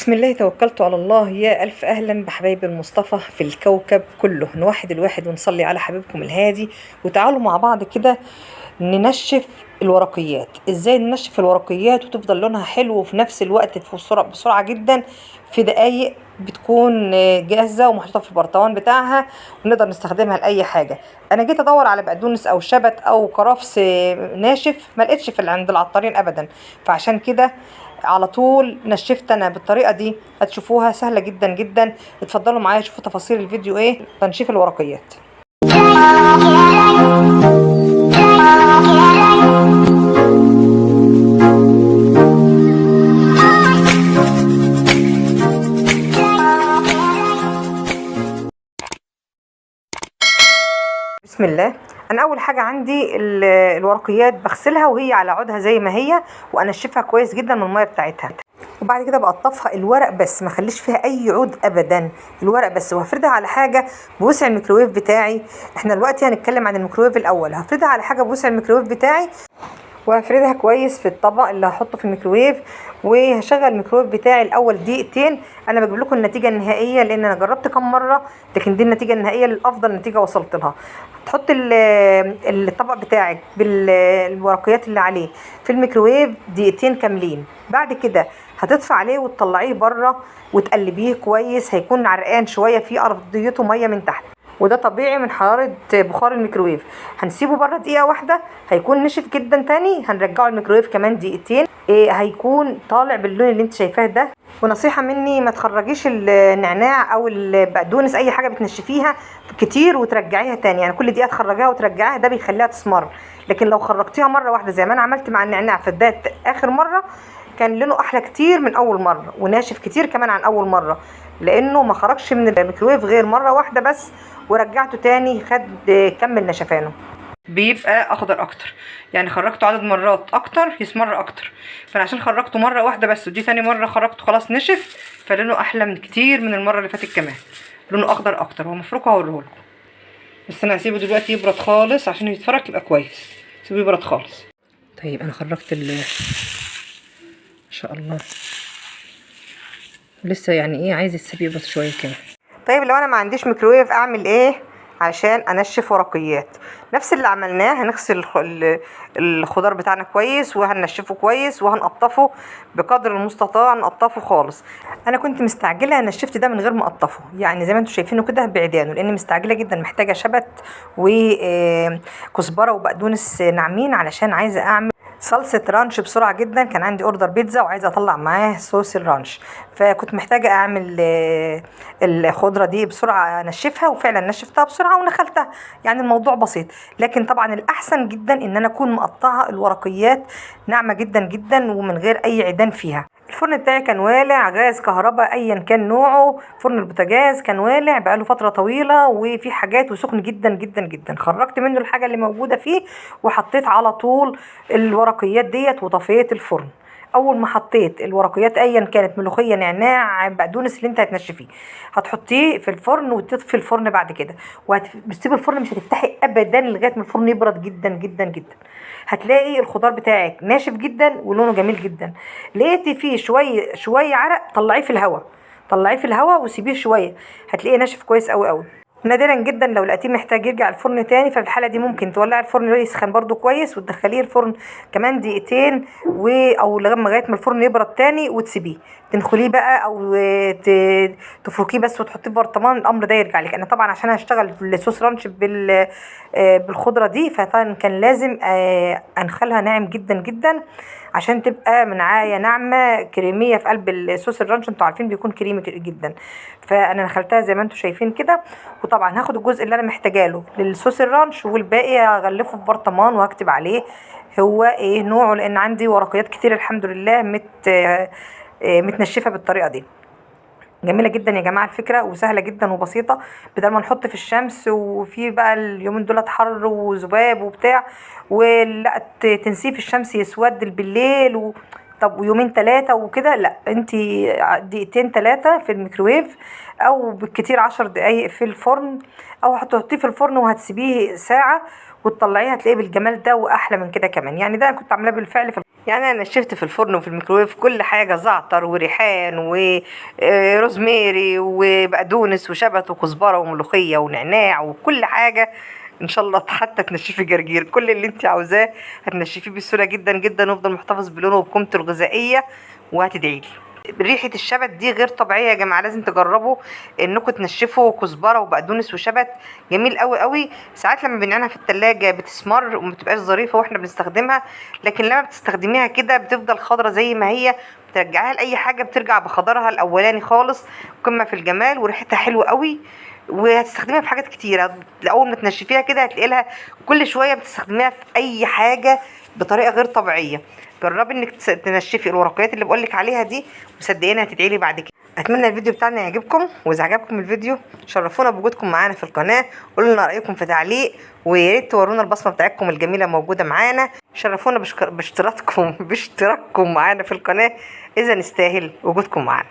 بسم الله توكلت على الله. يا ألف أهلا بحبايب المصطفى في الكوكب كله، نوحد الواحد ونصلي على حبيبكم الهادي. وتعالوا مع بعض كده ننشف الورقيات. ازاي ننشف الورقيات وتفضل لونها حلو وفي نفس الوقت بسرعة جدا، في دقايق بتكون جاهزة ومحطوطة في البرطمان بتاعها ونقدر نستخدمها لأي حاجة. أنا جيت أدور على بقدونس أو شبت أو كرفس ناشف، ما لقيتش في عند العطارين أبدا، فعشان كده على طول نشفت انا بالطريقه دي. هتشوفوها سهله جدا جدا. اتفضلوا معايا شوفوا تفاصيل الفيديو ايه تنشيف الورقيات. بسم الله. انا اول حاجه عندي الورقيات بغسلها وهي على عودها زي ما هي، وانشفها كويس جدا من الميه بتاعتها، وبعد كده بقطفها الورق بس، ما اخليش فيها اي عود ابدا، الورق بس، وهفردها على حاجه بوسع الميكروويف بتاعي. احنا دلوقتي هنتكلم عن الميكروويف الاول. هفردها على حاجه بوسع الميكروويف بتاعي، وهفردها كويس في الطبق اللي هحطه في الميكروويف، وهشغل الميكروويف بتاعي الاول دقيقتين. انا بجيب لكم النتيجه النهائيه لان انا جربت كم مره، لكن دي النتيجه النهائيه الافضل نتيجه وصلت لها. تحط الطبق بتاعك بالورقيات اللي عليه في الميكروويف دقيقتين كاملين. بعد كده هتطفي عليه وتطلعيه بره وتقلبيه كويس. هيكون عرقان شويه، في ارضيته ميه من تحت، وده طبيعي من حرارة بخار الميكروويف. هنسيبه بره دقيقة واحدة، هيكون نشف جدا. تاني هنرجعه الميكروويف كمان دقيقتين، هيكون طالع باللون اللي انت شايفاه ده. ونصيحة مني، ما تخرجيش النعناع او البقدونس اي حاجة بتنشفيها كتير وترجعيها تاني، يعني كل دقيقة تخرجيها وترجعيها، ده بيخليها تسمر. لكن لو خرجتيها مرة واحدة زي ما انا عملت مع النعناع في بداية اخر مرة، كان لونه احلى كتير من اول مرة، وناشف كتير كمان عن اول مرة، لانه ما خرجش من الميكروويف غير مرة واحدة بس، ورجعته تاني خد كمل نشفانه، بيبقى اخضر اكتر. يعني خرجته عدد مرات اكتر يسمر اكتر، فانا عشان خرجته مره واحده بس ودي تاني مره خرجته خلاص نشف، فلونه احلى من كتير من المره اللي فاتت كمان، لونه اخضر اكتر. هو مفروك هوريهولكم، بس انا هسيبه دلوقتي يبرد خالص عشان يتفرك يبقى كويس. سيبه يبرد خالص. طيب انا خرجت ما شاء الله لسه، يعني ايه، عايز السيب يبرد شويه كمان. طيب لو انا ما عنديش ميكروويف اعمل ايه عشان انشف ورقيات؟ نفس اللي عملناه. هنغسل الخضار بتاعنا كويس، وهننشفه كويس، وهنقطفه بقدر المستطاع، نقطفه خالص. انا كنت مستعجله، نشفت ده من غير ما اقطفه، يعني زي ما انتم شايفينه كده بعيدانه، لان مستعجله جدا، محتاجه شبت وكزبره وبقدونس ناعمين علشان عايزه اعمل صلصة رانش بسرعة جدا. كان عندي اوردر بيتزا وعايزة اطلع معاه صوص الرانش، فكنت محتاجة اعمل الخضرة دي بسرعة انشفها، وفعلا نشفتها بسرعة ونخلتها. يعني الموضوع بسيط، لكن طبعا الاحسن جدا ان انا اكون مقطعة الورقيات ناعمة جدا جدا ومن غير اي عيدان فيها. الفرن بتاعي كان والع، غاز كهرباء ايا كان نوعه، فرن البوتاجاز كان والع بقاله فتره طويله وفي حاجات وسخن جدا جدا جدا. خرجت منه الحاجه اللي موجوده فيه وحطيت على طول الورقيات ديت وطفيت الفرن. اول ما حطيت الورقيات ايا كانت، ملوخيه، نعناع، بقدونس، اللي انت هتنشفيه، هتحطيه في الفرن وتطفي الفرن بعد كده، وهتسيب الفرن، مش هتفتحي ابدا لغايه ما الفرن يبرد جدا جدا جدا. هتلاقي الخضار بتاعك ناشف جدا ولونه جميل جدا. لقيتي فيه شويه عرق، طلعيه في الهواء، طلعيه في الهواء وسيبيه شويه، هتلاقيه ناشف كويس قوي قوي. نادرا جدا لو لقيتيه محتاج يرجع الفرن تاني، ففي الحاله دي ممكن تولعي الفرن يسخن برده كويس، وتدخليه الفرن كمان دقيقتين او لغايه ما الفرن يبرد تاني، وتسيبيه تنخليه بقى، او تفركيه بس وتحطيه في برطمان. الامر ده يرجع لك. انا طبعا عشان هشتغل الصوص رانش بالخضره دي، فطبعا كان لازم انخلها ناعم جدا جدا عشان تبقى منعايه ناعمه كريميه في قلب الصوص الرانش. انتوا عارفين بيكون كريمي جدا، فانا نخلتها زي ما انتوا شايفين كده. وطبعا هاخد الجزء اللي انا محتاجه له للصوص الرانش، والباقي هغلفه في برطمان وهكتب عليه هو ايه نوعه، لان عندي ورقيات كتير الحمد لله متنشفه بالطريقه دي. جميله جدا يا جماعه الفكره، وسهله جدا وبسيطه، بدل ما نحط في الشمس، وفي بقى اليومين دولت حر وذباب وبتاع، ولا تنسيه في الشمس يسود بالليل طب ويومين 3 وكده. لا، انتي دقيقتين 3 في الميكروويف، او بالكتير 10 دقايق في الفرن، او هتحطيه في الفرن وهتسيبيه ساعه وتطلعيه، هتلاقيه بالجمال ده واحلى من كده كمان. يعني ده انا كنت عاملاه بالفعل يعني انا نشفت في الفرن وفي الميكروويف كل حاجه، زعتر وريحان وروزماري وبقدونس وشبت وكزبره وملوخيه ونعناع وكل حاجه. ان شاء الله حتى تنشفي جرجير، كل اللي انت عاوزاه هتنشفيه بسهوله جدا جدا، ويفضل محتفظ بلونه وبقيمته الغذائيه، وهتدعيلي. ريحة الشبت دي غير طبيعية يا جماعة، لازم تجربوا انكم تنشفوا كزبرة وبقدونس وشبت. جميل قوي قوي. ساعات لما بنعينها في التلاجة بتسمر وما بتبقاش ظريفة واحنا بنستخدمها، لكن لما بتستخدميها كده بتفضل خضرة زي ما هي، بترجعيها لأي حاجة بترجع بخضرها الأولاني خالص، قمة في الجمال، وريحتها حلوة قوي. وهتستخدميها في حاجات كتيرة، أول ما تنشفيها كده هتلاقي لها كل شوية بتستخدميها في أي حاجة بطريقة غير طبيعية. جربي انك تنشفي الورقيات اللي بقولك عليها دي، وصدقيني هتدعيلي بعد كده. اتمنى الفيديو بتاعنا يعجبكم، واذا عجبكم الفيديو شرفونا بوجودكم معانا في القناه، قولوا لنا رايكم في تعليق، ويا ريت تورونا البصمه بتاعتكم الجميله موجوده معانا. شرفونا باشتراككم معانا في القناه، اذا نستاهل وجودكم معانا.